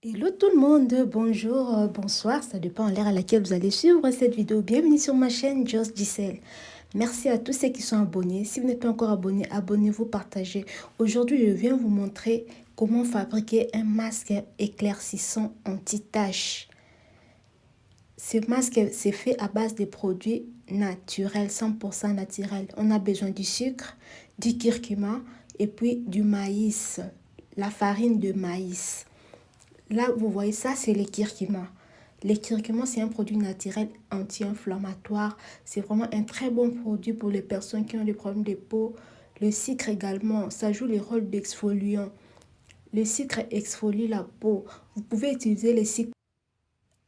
Hello tout le monde, bonjour, bonsoir, ça dépend à l'heure à laquelle vous allez suivre cette vidéo. Bienvenue sur ma chaîne Just Giselle. Merci à tous ceux qui sont abonnés. Si vous n'êtes pas encore abonné, abonnez-vous, partagez. Aujourd'hui, je viens vous montrer comment fabriquer un masque éclaircissant anti-tache. Ce masque, c'est fait à base de produits naturels, 100% naturels. On a besoin du sucre, du curcuma et puis du maïs, la farine de maïs. Là, vous voyez ça, c'est le curcuma. Le curcuma, c'est un produit naturel anti-inflammatoire. C'est vraiment un très bon produit pour les personnes qui ont des problèmes de peau. Le sucre également, ça joue le rôle d'exfoliant. Le sucre exfolie la peau. Vous pouvez utiliser le sucre.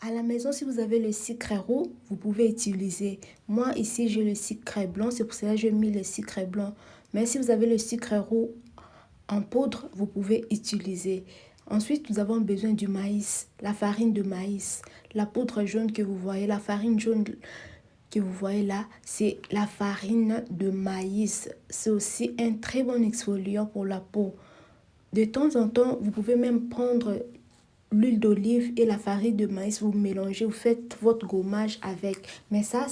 À la maison, si vous avez le sucre roux, vous pouvez utiliser. Moi, ici, j'ai le sucre blanc. C'est pour cela que j'ai mis le sucre blanc. Mais si vous avez le sucre roux en poudre, vous pouvez utiliser. Ensuite, nous avons besoin du maïs, la farine de maïs. La poudre jaune que vous voyez, la farine jaune que vous voyez là, c'est la farine de maïs. C'est aussi un très bon exfoliant pour la peau. De temps en temps, vous pouvez même prendre l'huile d'olive et la farine de maïs, vous mélangez, vous faites votre gommage avec. Mais ça,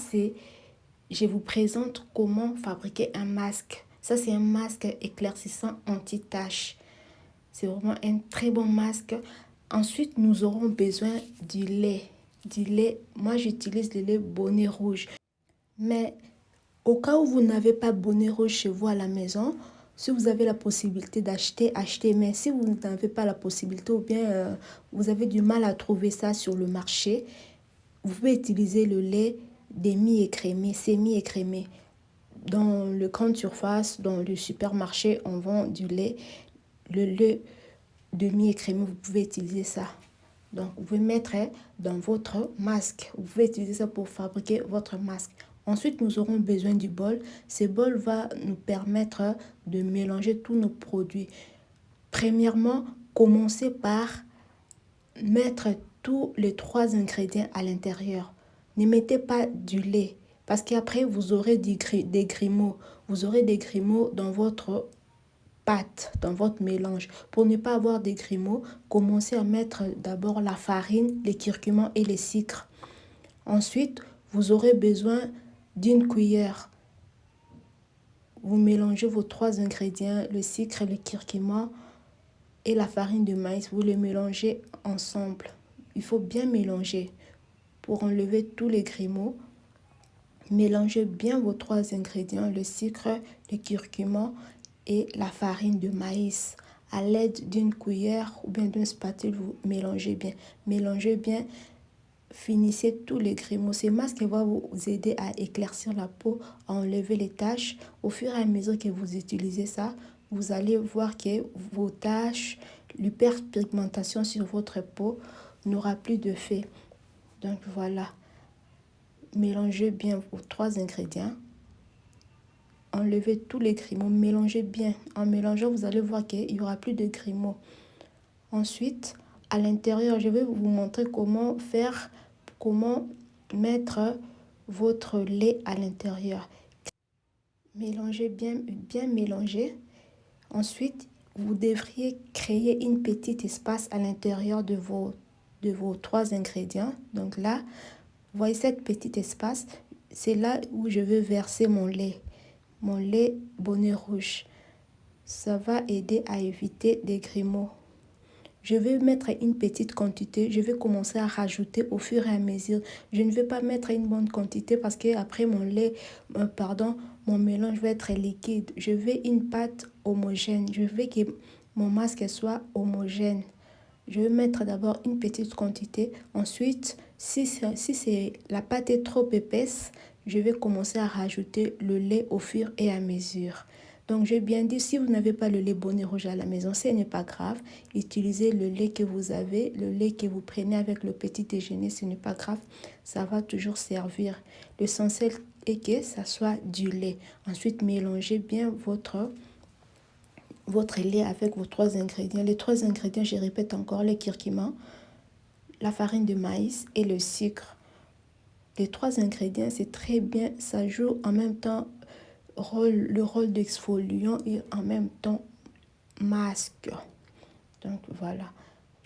je vous présente comment fabriquer un masque. Ça, c'est un masque éclaircissant anti-tache. C'est vraiment un très bon masque. Ensuite, nous aurons besoin du lait. Du lait, moi j'utilise le lait bonnet rouge. Mais au cas où vous n'avez pas bonnet rouge chez vous à la maison, si vous avez la possibilité d'acheter, achetez. Mais si vous n'avez pas la possibilité ou bien vous avez du mal à trouver ça sur le marché, vous pouvez utiliser le lait demi-écrémé, semi-écrémé. Dans le grande surface, dans le supermarché, on vend du lait. Le lait demi-écrémé, vous pouvez utiliser ça. Donc, vous pouvez mettre dans votre masque. Vous pouvez utiliser ça pour fabriquer votre masque. Ensuite, nous aurons besoin du bol. Ce bol va nous permettre de mélanger tous nos produits. Premièrement, commencez par mettre tous les 3 ingrédients à l'intérieur. Ne mettez pas du lait parce qu'après, vous aurez des grumeaux. Vous aurez des grumeaux dans votre pâte, dans votre mélange. Pour ne pas avoir des grumeaux, commencez à mettre d'abord la farine, les curcuma et les sucres. Ensuite, vous aurez besoin d'une cuillère. Vous mélangez vos 3 ingrédients, le sucre, le curcuma et la farine de maïs. Vous les mélangez ensemble. Il faut bien mélanger pour enlever tous les grumeaux. Mélangez bien vos 3 ingrédients, le sucre, le curcuma et la farine de maïs. À l'aide d'une cuillère ou bien d'une spatule, vous mélangez bien. Mélangez bien, finissez tous les grumeaux. Ce masque va vous aider à éclaircir la peau, à enlever les taches. Au fur et à mesure que vous utilisez ça, vous allez voir que vos taches, l'hyperpigmentation sur votre peau n'aura plus de fait. Donc voilà. Mélangez bien vos 3 ingrédients. Enlevez tous les grumeaux, mélangez bien. En mélangeant, vous allez voir qu'il n'y aura plus de grumeaux. Ensuite, à l'intérieur, je vais vous montrer comment mettre votre lait à l'intérieur. Mélangez bien, bien mélanger. Ensuite, vous devriez créer une petite espace à l'intérieur de vos 3 ingrédients. Donc là, vous voyez cette petite espace, c'est là où je vais verser mon lait bonnet rouge. Ça va aider à éviter des grumeaux. Je vais mettre une petite quantité. Je vais commencer à rajouter au fur et à mesure. Je ne vais pas mettre une bonne quantité parce que après mon mélange va être liquide. Je veux une pâte homogène. Je veux que mon masque soit homogène. Je vais mettre d'abord une petite quantité. Ensuite, si la pâte est trop épaisse, je vais commencer à rajouter le lait au fur et à mesure. Donc, j'ai bien dit, si vous n'avez pas le lait bonnet rouge à la maison, ce n'est pas grave. Utilisez le lait que vous avez, le lait que vous prenez avec le petit déjeuner, ce n'est pas grave. Ça va toujours servir. L'essentiel est que ça soit du lait. Ensuite, mélangez bien votre lait avec vos 3 ingrédients. Les 3 ingrédients, je répète encore, le curcuma, la farine de maïs et le sucre. Les 3 ingrédients, c'est très bien. Ça joue en même temps le rôle d'exfoliant et en même temps masque. Donc voilà.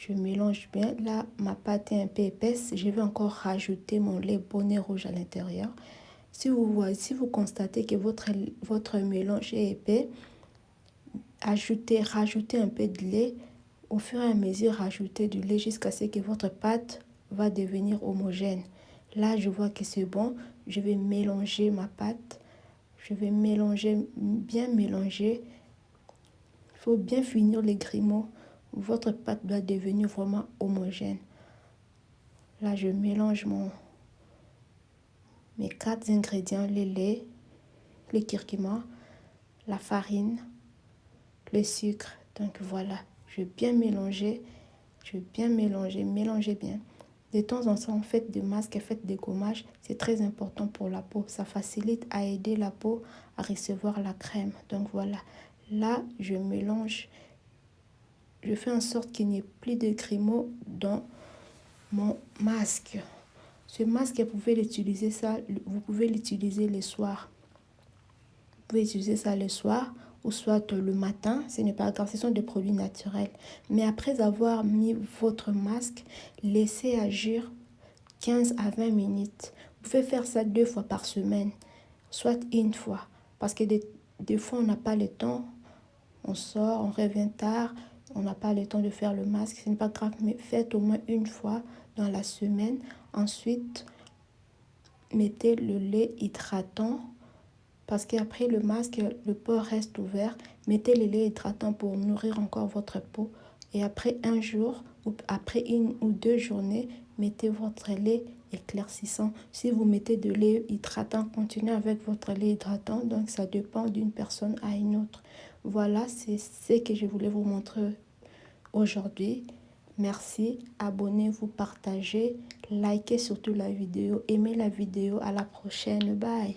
Je mélange bien. Là, ma pâte est un peu épaisse. Je vais encore rajouter mon lait bonnet rouge à l'intérieur. Si vous constatez que votre mélange est épais, rajoutez un peu de lait. Au fur et à mesure, rajoutez du lait jusqu'à ce que votre pâte va devenir homogène. Là, je vois que c'est bon. Je vais mélanger ma pâte. Je vais mélanger, bien mélanger. Il faut bien finir les grumeaux. Votre pâte doit devenir vraiment homogène. Là, je mélange mes 4 ingrédients, le lait, le curcuma, la farine, le sucre. Donc voilà, je vais bien mélanger. Je vais bien mélanger, mélanger bien. De temps en temps, faites des masques, faites des gommages. C'est très important pour la peau. Ça facilite à aider la peau à recevoir la crème. Donc voilà, là, je mélange. Je fais en sorte qu'il n'y ait plus de grumeaux dans mon masque. Ce masque, vous pouvez l'utiliser le soir. Vous pouvez utiliser ça le soir ou soit le matin. Ce n'est pas grave, ce sont des produits naturels. Mais après avoir mis votre masque, laissez agir 15 à 20 minutes. Vous pouvez faire ça 2 fois par semaine, soit une fois. Parce que des fois, on n'a pas le temps. On sort, on revient tard, on n'a pas le temps de faire le masque. Ce n'est pas grave, mais faites au moins une fois dans la semaine. Ensuite, mettez le lait hydratant parce qu'après le masque, le port reste ouvert. Mettez le lait hydratant pour nourrir encore votre peau. Et après un jour, ou après 1 ou 2 journées, mettez votre lait éclaircissant. Si vous mettez de lait hydratant, continuez avec votre lait hydratant. Donc, ça dépend d'une personne à une autre. Voilà, c'est ce que je voulais vous montrer aujourd'hui. Merci, abonnez-vous, partagez, likez surtout la vidéo, aimez la vidéo. À la prochaine, bye.